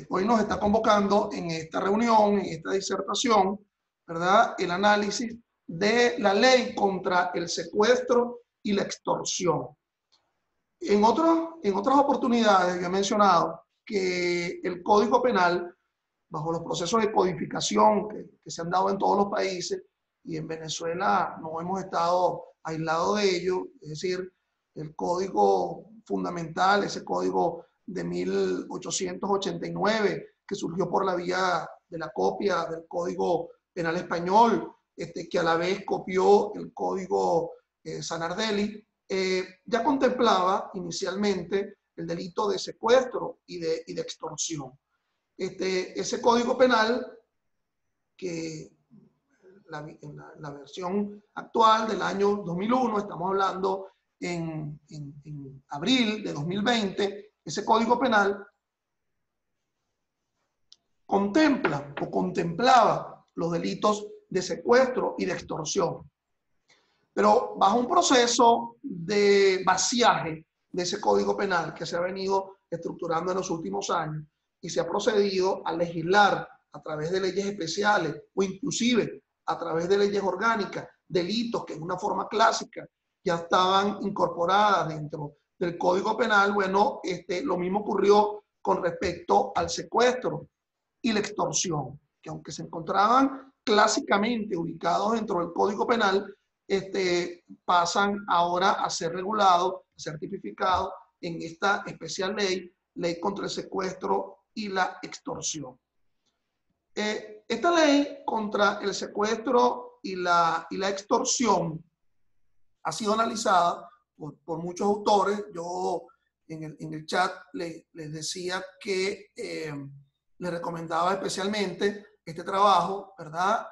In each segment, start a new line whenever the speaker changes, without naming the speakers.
hoy nos está convocando en esta reunión, en esta disertación, ¿verdad? El análisis de la ley contra el secuestro y la extorsión. En otras oportunidades yo he mencionado que el Código Penal, bajo los procesos de codificación que se han dado en todos los países, y en Venezuela no hemos estado aislados de ello, es decir, el código fundamental, ese código de 1889, que surgió por la vía de la copia del Código Penal Español, que a la vez copió el Código Sanardelli, ya contemplaba inicialmente el delito de secuestro y de extorsión. Ese Código Penal, que en la versión actual del año 2001, estamos hablando en abril de 2020, ese Código Penal contempla o contemplaba los delitos de secuestro y de extorsión, pero bajo un proceso de vaciaje de ese Código Penal que se ha venido estructurando en los últimos años y se ha procedido a legislar a través de leyes especiales o inclusive a través de leyes orgánicas, delitos que en una forma clásica ya estaban incorporadas dentro del Código Penal. Bueno, lo mismo ocurrió con respecto al secuestro y la extorsión, que aunque se encontraban clásicamente ubicados dentro del Código Penal, pasan ahora a ser regulados, a ser tipificados en esta especial ley contra el secuestro y la extorsión. Esta ley contra el secuestro y la extorsión ha sido analizada por muchos autores. Yo en el chat les decía que les recomendaba especialmente este trabajo, ¿verdad?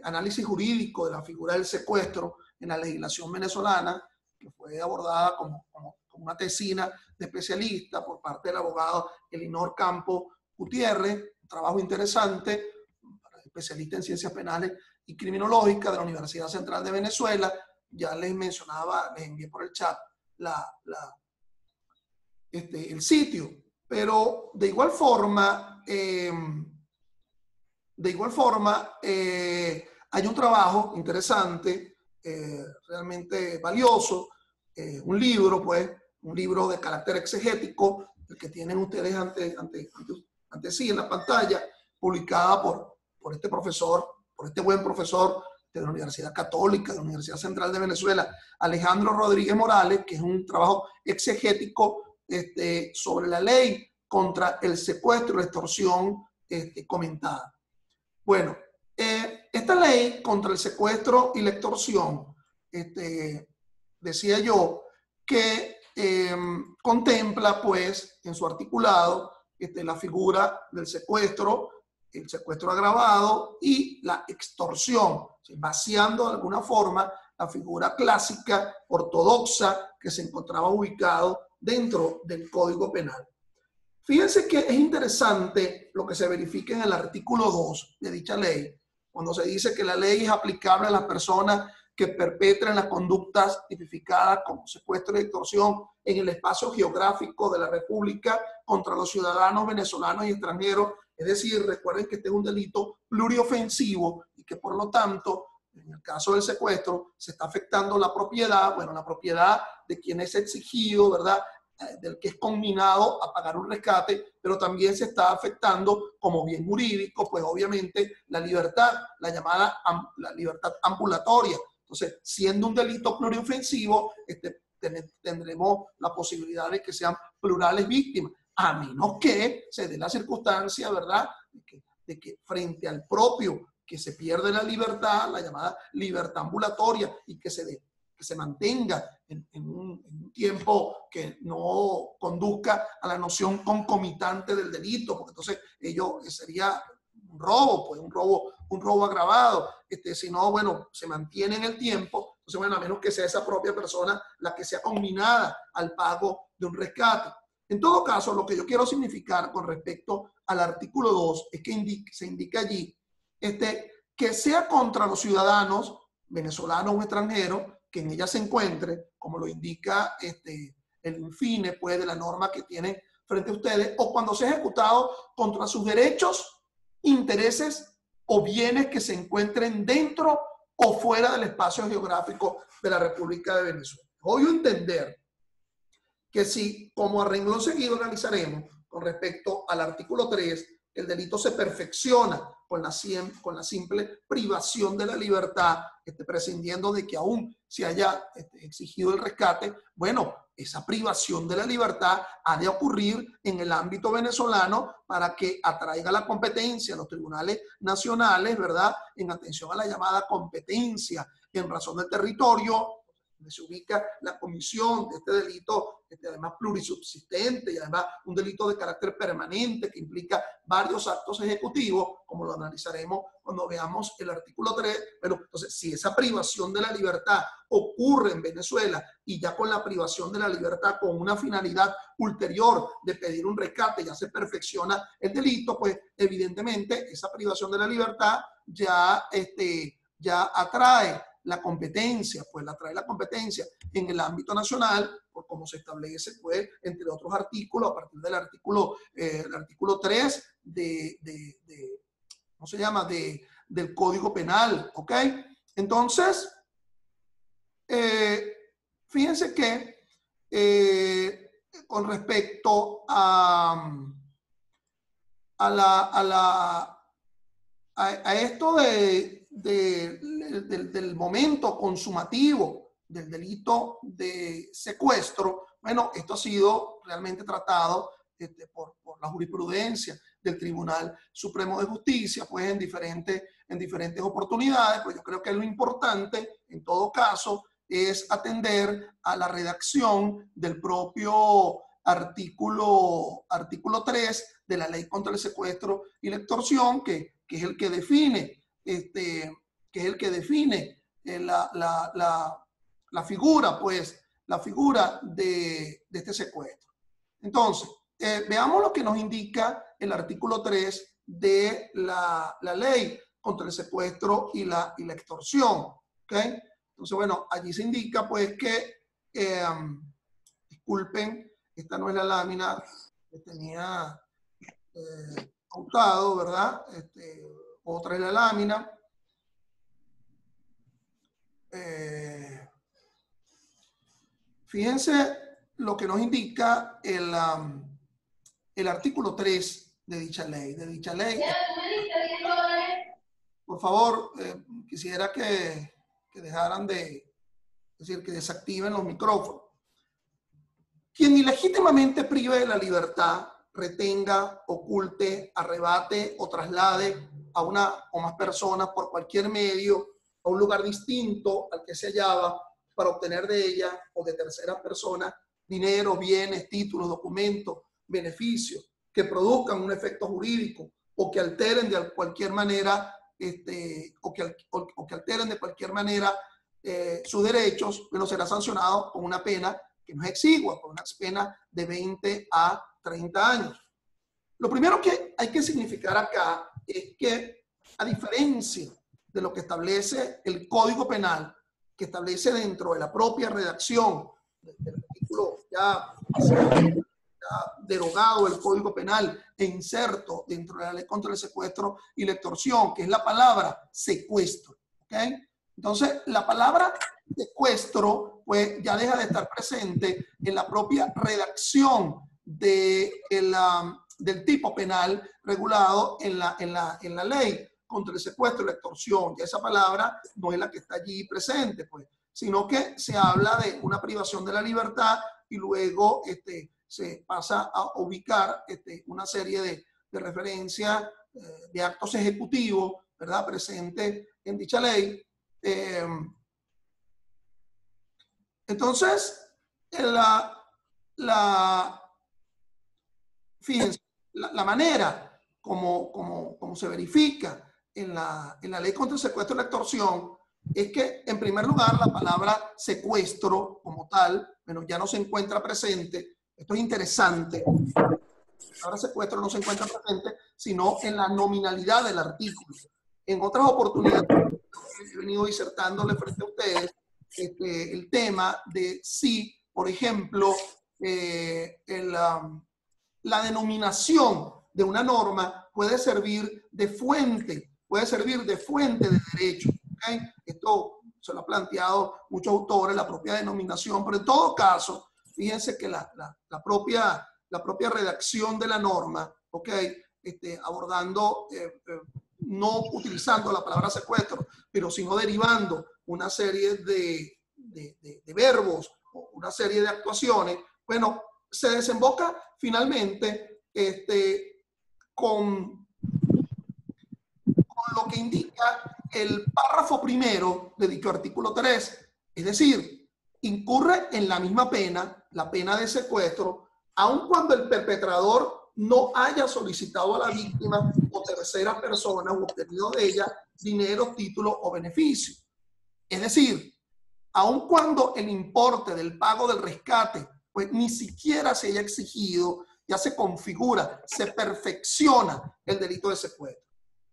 Análisis jurídico de la figura del secuestro en la legislación venezolana, que fue abordada como una tesina de especialista por parte del abogado Elinor Campo Gutiérrez, un trabajo interesante, especialista en ciencias penales y criminológicas de la Universidad Central de Venezuela. Ya les mencionaba, les envié por el chat el sitio, pero de igual forma hay un trabajo interesante, realmente valioso, un libro de carácter exegético, el que tienen ustedes ante sí en la pantalla, publicada por este buen profesor de la Universidad Católica, de la Universidad Central de Venezuela, Alejandro Rodríguez Morales, que es un trabajo exegético sobre la ley contra el secuestro y la extorsión comentada. Bueno, esta ley contra el secuestro y la extorsión, decía yo, que contempla, pues, en su articulado, la figura del secuestro, el secuestro agravado y la extorsión, ¿sí? Vaciando de alguna forma la figura clásica, ortodoxa, que se encontraba ubicado dentro del Código Penal. Fíjense que es interesante lo que se verifica en el artículo 2 de dicha ley, cuando se dice que la ley es aplicable a las personas que perpetren las conductas tipificadas como secuestro y extorsión en el espacio geográfico de la República contra los ciudadanos venezolanos y extranjeros. Es decir, recuerden que este es un delito pluriofensivo y que por lo tanto, en el caso del secuestro, se está afectando la propiedad, la propiedad de quien es exigido, ¿verdad?, del que es conminado a pagar un rescate, pero también se está afectando como bien jurídico, pues obviamente la libertad, la llamada la libertad ambulatoria. Entonces, siendo un delito pluriofensivo, tendremos la posibilidad de que sean plurales víctimas, a menos que se dé la circunstancia, ¿verdad?, de que frente al propio que se pierde la libertad, la llamada libertad ambulatoria, y que se mantenga en un tiempo que no conduzca a la noción concomitante del delito, porque entonces ello sería un robo, pues un robo agravado. Si no, se mantiene en el tiempo, entonces, a menos que sea esa propia persona la que sea conminada al pago de un rescate. En todo caso, lo que yo quiero significar con respecto al artículo 2 es que se indica allí que sea contra los ciudadanos venezolanos o extranjeros que en ella se encuentre, como lo indica el infine, pues, de la norma que tiene frente a ustedes, o cuando sea ejecutado contra sus derechos, intereses o bienes que se encuentren dentro o fuera del espacio geográfico de la República de Venezuela. Obvio entender que si, como a renglón seguido analizaremos con respecto al artículo 3, el delito se perfecciona con la simple privación de la libertad, prescindiendo de que aún se haya exigido el rescate, bueno, esa privación de la libertad ha de ocurrir en el ámbito venezolano para que atraiga la competencia a los tribunales nacionales, ¿verdad? En atención a la llamada competencia en razón del territorio, donde se ubica la comisión de este delito, además plurisubsistente y además un delito de carácter permanente que implica varios actos ejecutivos, como lo analizaremos cuando veamos el artículo 3. Pero entonces, si esa privación de la libertad ocurre en Venezuela y ya con la privación de la libertad con una finalidad ulterior de pedir un rescate ya se perfecciona el delito, pues evidentemente esa privación de la libertad ya atrae la competencia, pues la trae la competencia en el ámbito nacional, por como se establece, pues, entre otros artículos, a partir del artículo 3 ¿cómo se llama? Del Código Penal, ¿ok? Entonces, fíjense que con respecto a esto del momento consumativo del delito de secuestro, bueno, esto ha sido realmente tratado por la jurisprudencia del Tribunal Supremo de Justicia, pues en diferentes oportunidades. Pues yo creo que lo importante, en todo caso, es atender a la redacción del propio artículo 3 de la Ley contra el Secuestro y la Extorsión, que es el que define la figura, pues, la figura de este secuestro. Entonces, veamos lo que nos indica el artículo 3 de la Ley contra el Secuestro y la Extorsión. ¿Okay? Entonces, bueno, allí se indica, pues, que, disculpen, esta no es la lámina que tenía pautado, ¿verdad? Otra es la lámina. Fíjense lo que nos indica el artículo 3 de dicha ley. Por favor, quisiera que dejaran es decir, que desactiven los micrófonos. Quien ilegítimamente prive de la libertad, retenga, oculte, arrebate o traslade a una o más personas por cualquier medio a un lugar distinto al que se hallaba para obtener de ella o de terceras personas dinero, bienes, títulos, documentos, beneficios que produzcan un efecto jurídico o que alteren de cualquier manera o que alteren de cualquier manera sus derechos, bueno, será sancionado con una pena que no es exigua, con una pena de 20 a 30 años. Lo primero que hay que significar acá es que, a diferencia de lo que establece el Código Penal, que establece dentro de la propia redacción del artículo ya derogado del Código Penal e inserto dentro de la Ley contra el Secuestro y la Extorsión, que es la palabra secuestro. ¿Okay? Entonces, la palabra secuestro, pues, ya deja de estar presente en la propia redacción del tipo penal regulado en la ley contra el secuestro y la extorsión. Ya esa palabra no es la que está allí presente, pues, sino que se habla de una privación de la libertad y luego se pasa a ubicar una serie de referencias de actos ejecutivos, ¿verdad?, presentes en dicha ley. Entonces, fíjense, la manera como se verifica en la ley contra el secuestro y la extorsión es que, en primer lugar, la palabra secuestro como tal, bueno, ya no se encuentra presente. Esto es interesante. La palabra secuestro no se encuentra presente, sino en la nominalidad del artículo. En otras oportunidades he venido disertándole frente a ustedes el tema de si, por ejemplo, la denominación de una norma puede servir de fuente de derecho. ¿Okay? Esto se lo ha planteado muchos autores, la propia denominación, pero en todo caso, fíjense que la propia redacción de la norma, ¿okay? Abordando, no utilizando la palabra secuestro, pero sino derivando una serie de verbos o una serie de actuaciones, bueno, se desemboca finalmente con lo que indica el párrafo primero de dicho artículo 3, es decir, incurre en la misma pena, la pena de secuestro, aun cuando el perpetrador no haya solicitado a la víctima o terceras personas o obtenido de ella dinero, título o beneficio. Es decir, aun cuando el importe del pago del rescate pues ni siquiera se haya exigido, ya se configura, se perfecciona el delito de secuestro.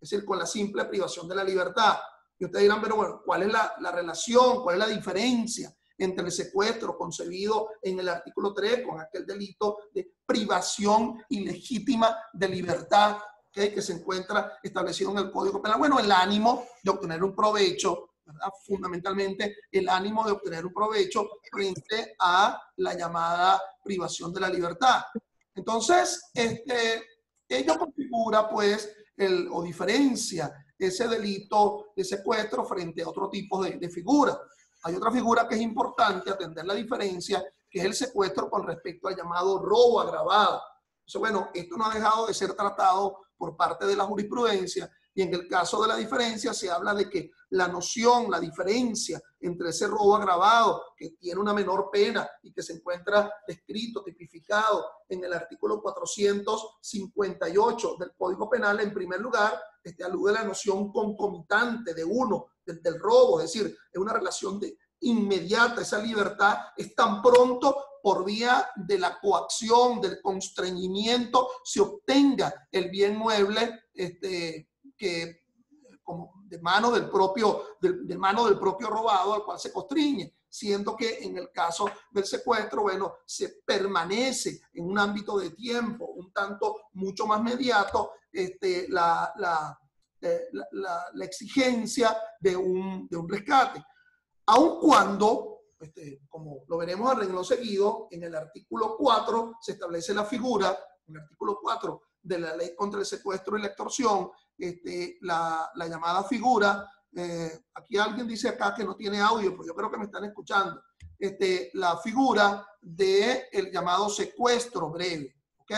Es decir, con la simple privación de la libertad. Y ustedes dirán, pero bueno, ¿cuál es la relación? ¿Cuál es la diferencia entre el secuestro concebido en el artículo 3 con aquel delito de privación ilegítima de libertad, ¿okay?, que se encuentra establecido en el Código Penal? Bueno, el ánimo de obtener un provecho, ¿verdad? Fundamentalmente el ánimo de obtener un provecho frente a la llamada privación de la libertad. Entonces, ello configura pues o diferencia ese delito de secuestro frente a otro tipo de figura. Hay otra figura que es importante atender la diferencia, que es el secuestro con respecto al llamado robo agravado. Entonces, bueno, esto no ha dejado de ser tratado por parte de la jurisprudencia, y en el caso de la diferencia se habla de que la noción, la diferencia entre ese robo agravado, que tiene una menor pena y que se encuentra descrito, tipificado en el artículo 458 del Código Penal, en primer lugar, alude a la noción concomitante de uno, del robo, es decir, es una relación inmediata, esa libertad es tan pronto por vía de la coacción, del constreñimiento, se obtenga el bien mueble que como de mano del propio robado al cual se constriñe, siendo que en el caso del secuestro, bueno, se permanece en un ámbito de tiempo un tanto mucho más inmediato la exigencia de un rescate. Aun cuando, como lo veremos al renglón seguido, en el artículo 4 se establece la figura, en el artículo 4 de la Ley contra el Secuestro y la Extorsión, la llamada figura, aquí alguien dice acá que no tiene audio, pero yo creo que me están escuchando, la figura del llamado secuestro breve, ¿ok?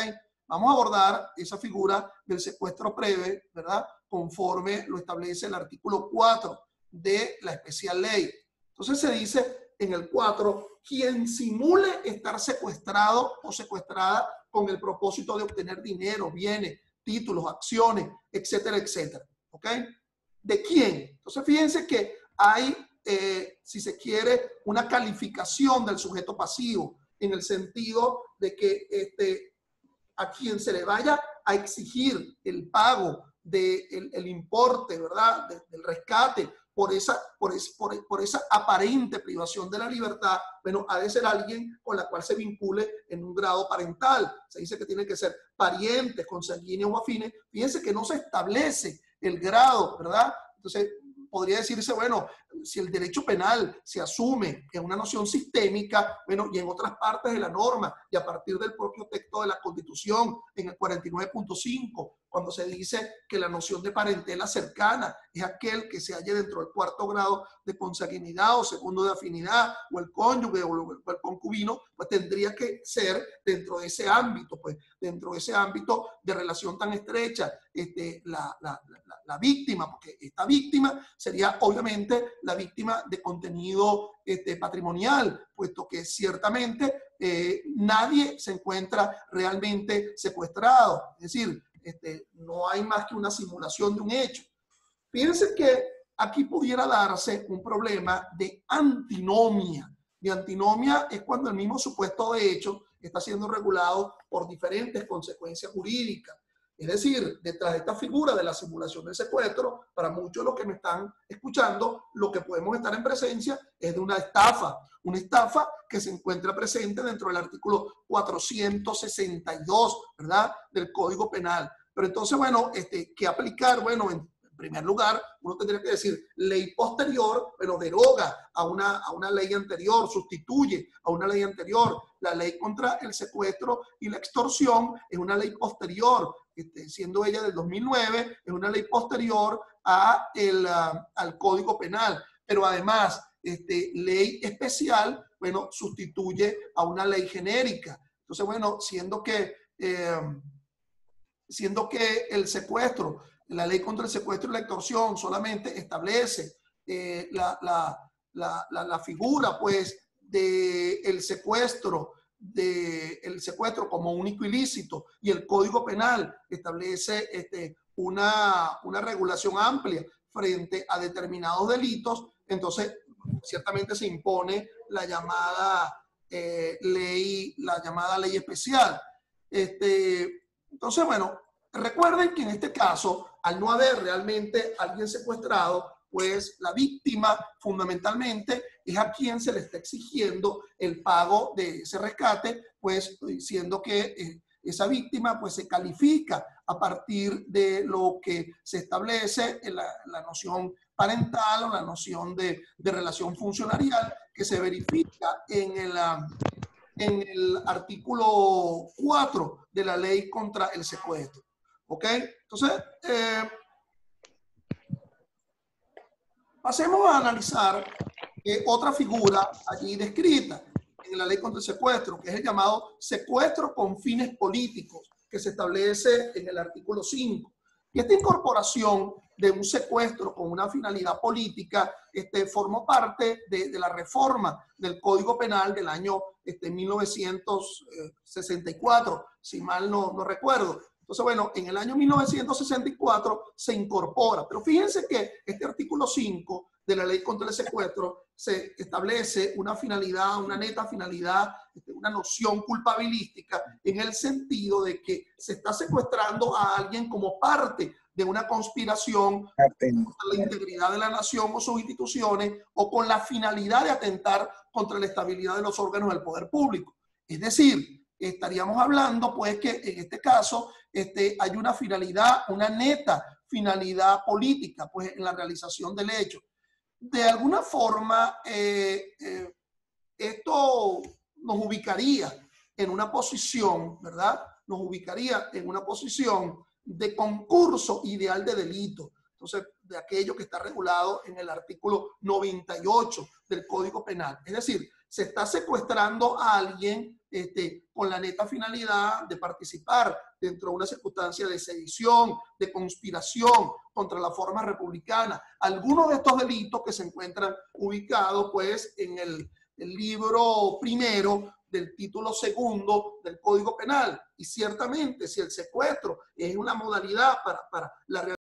Vamos a abordar esa figura del secuestro breve, ¿verdad? Conforme lo establece el artículo 4 de la especial ley. Entonces se dice en el 4, quien simule estar secuestrado o secuestrada con el propósito de obtener dinero, bienes, títulos, acciones, etcétera, etcétera. ¿Ok? ¿De quién? Entonces fíjense que hay, si se quiere, una calificación del sujeto pasivo en el sentido de que a quien se le vaya a exigir el pago del importe, ¿verdad?, del rescate por esa aparente privación de la libertad, bueno, ha de ser alguien con la cual se vincule en un grado parental. Se dice que tiene que ser parientes, consanguíneos o afines. Fíjense que no se establece el grado, ¿verdad? Entonces, podría decirse, bueno, si el derecho penal se asume en una noción sistémica, bueno, y en otras partes de la norma, y a partir del propio texto de la Constitución, en el 49.5, cuando se dice que la noción de parentela cercana es aquel que se halle dentro del cuarto grado de consanguinidad o segundo de afinidad, o el cónyuge o el concubino, pues tendría que ser dentro de ese ámbito, pues dentro de ese ámbito de relación tan estrecha, la víctima, porque esta víctima sería obviamente la víctima de contenido patrimonial, puesto que ciertamente nadie se encuentra realmente secuestrado, es decir, no hay más que una simulación de un hecho. Fíjense que aquí pudiera darse un problema de antinomia. Y antinomia es cuando el mismo supuesto de hecho está siendo regulado por diferentes consecuencias jurídicas. Es decir, detrás de esta figura de la simulación del secuestro, para muchos de los que me están escuchando, lo que podemos estar en presencia es de una estafa que se encuentra presente dentro del artículo 462, ¿verdad?, del Código Penal. Pero entonces, bueno, ¿qué aplicar? Bueno, en primer lugar, uno tendría que decir, ley posterior, pero deroga a una ley anterior, sustituye a una ley anterior. La ley contra el secuestro y la extorsión es una ley posterior, siendo ella del 2009, es una ley posterior al Código Penal. Pero además, ley especial, bueno, sustituye a una ley genérica. Entonces, bueno, siendo que el secuestro, la ley contra el secuestro y la extorsión solamente establece la figura, pues, del secuestro, como único ilícito, y el Código Penal establece una regulación amplia frente a determinados delitos. Entonces, ciertamente se impone la llamada ley especial. Entonces, bueno, recuerden que en este caso, al no haber realmente alguien secuestrado, pues la víctima fundamentalmente es a quien se le está exigiendo el pago de ese rescate, pues diciendo que esa víctima pues se califica a partir de lo que se establece en la noción parental o la noción de relación funcionarial que se verifica en el artículo 4 de la ley contra el secuestro. ¿Ok? Entonces, pasemos a analizar otra figura allí descrita en la ley contra el secuestro, que es el llamado secuestro con fines políticos, que se establece en el artículo 5. Y esta incorporación de un secuestro con una finalidad política formó parte de la reforma del Código Penal del año 1964, si mal no recuerdo. Entonces, bueno, en el año 1964 se incorpora. Pero fíjense que este artículo 5 de la ley contra el secuestro se establece una finalidad, una neta finalidad, una noción culpabilística en el sentido de que se está secuestrando a alguien como parte de una conspiración contra la integridad de la nación o sus instituciones o con la finalidad de atentar contra la estabilidad de los órganos del poder público. Es decir, estaríamos hablando pues que en este caso hay una finalidad, una neta finalidad política pues en la realización del hecho. De alguna forma, esto nos ubicaría en una posición, ¿verdad? Nos ubicaría en una posición de concurso ideal de delito. Entonces, de aquello que está regulado en el artículo 98 del Código Penal. Es decir, se está secuestrando a alguien con la neta finalidad de participar dentro de una circunstancia de sedición, de conspiración contra la forma republicana. Algunos de estos delitos que se encuentran ubicados pues en el libro primero del título segundo del Código Penal. Y ciertamente si el secuestro es una modalidad para la realización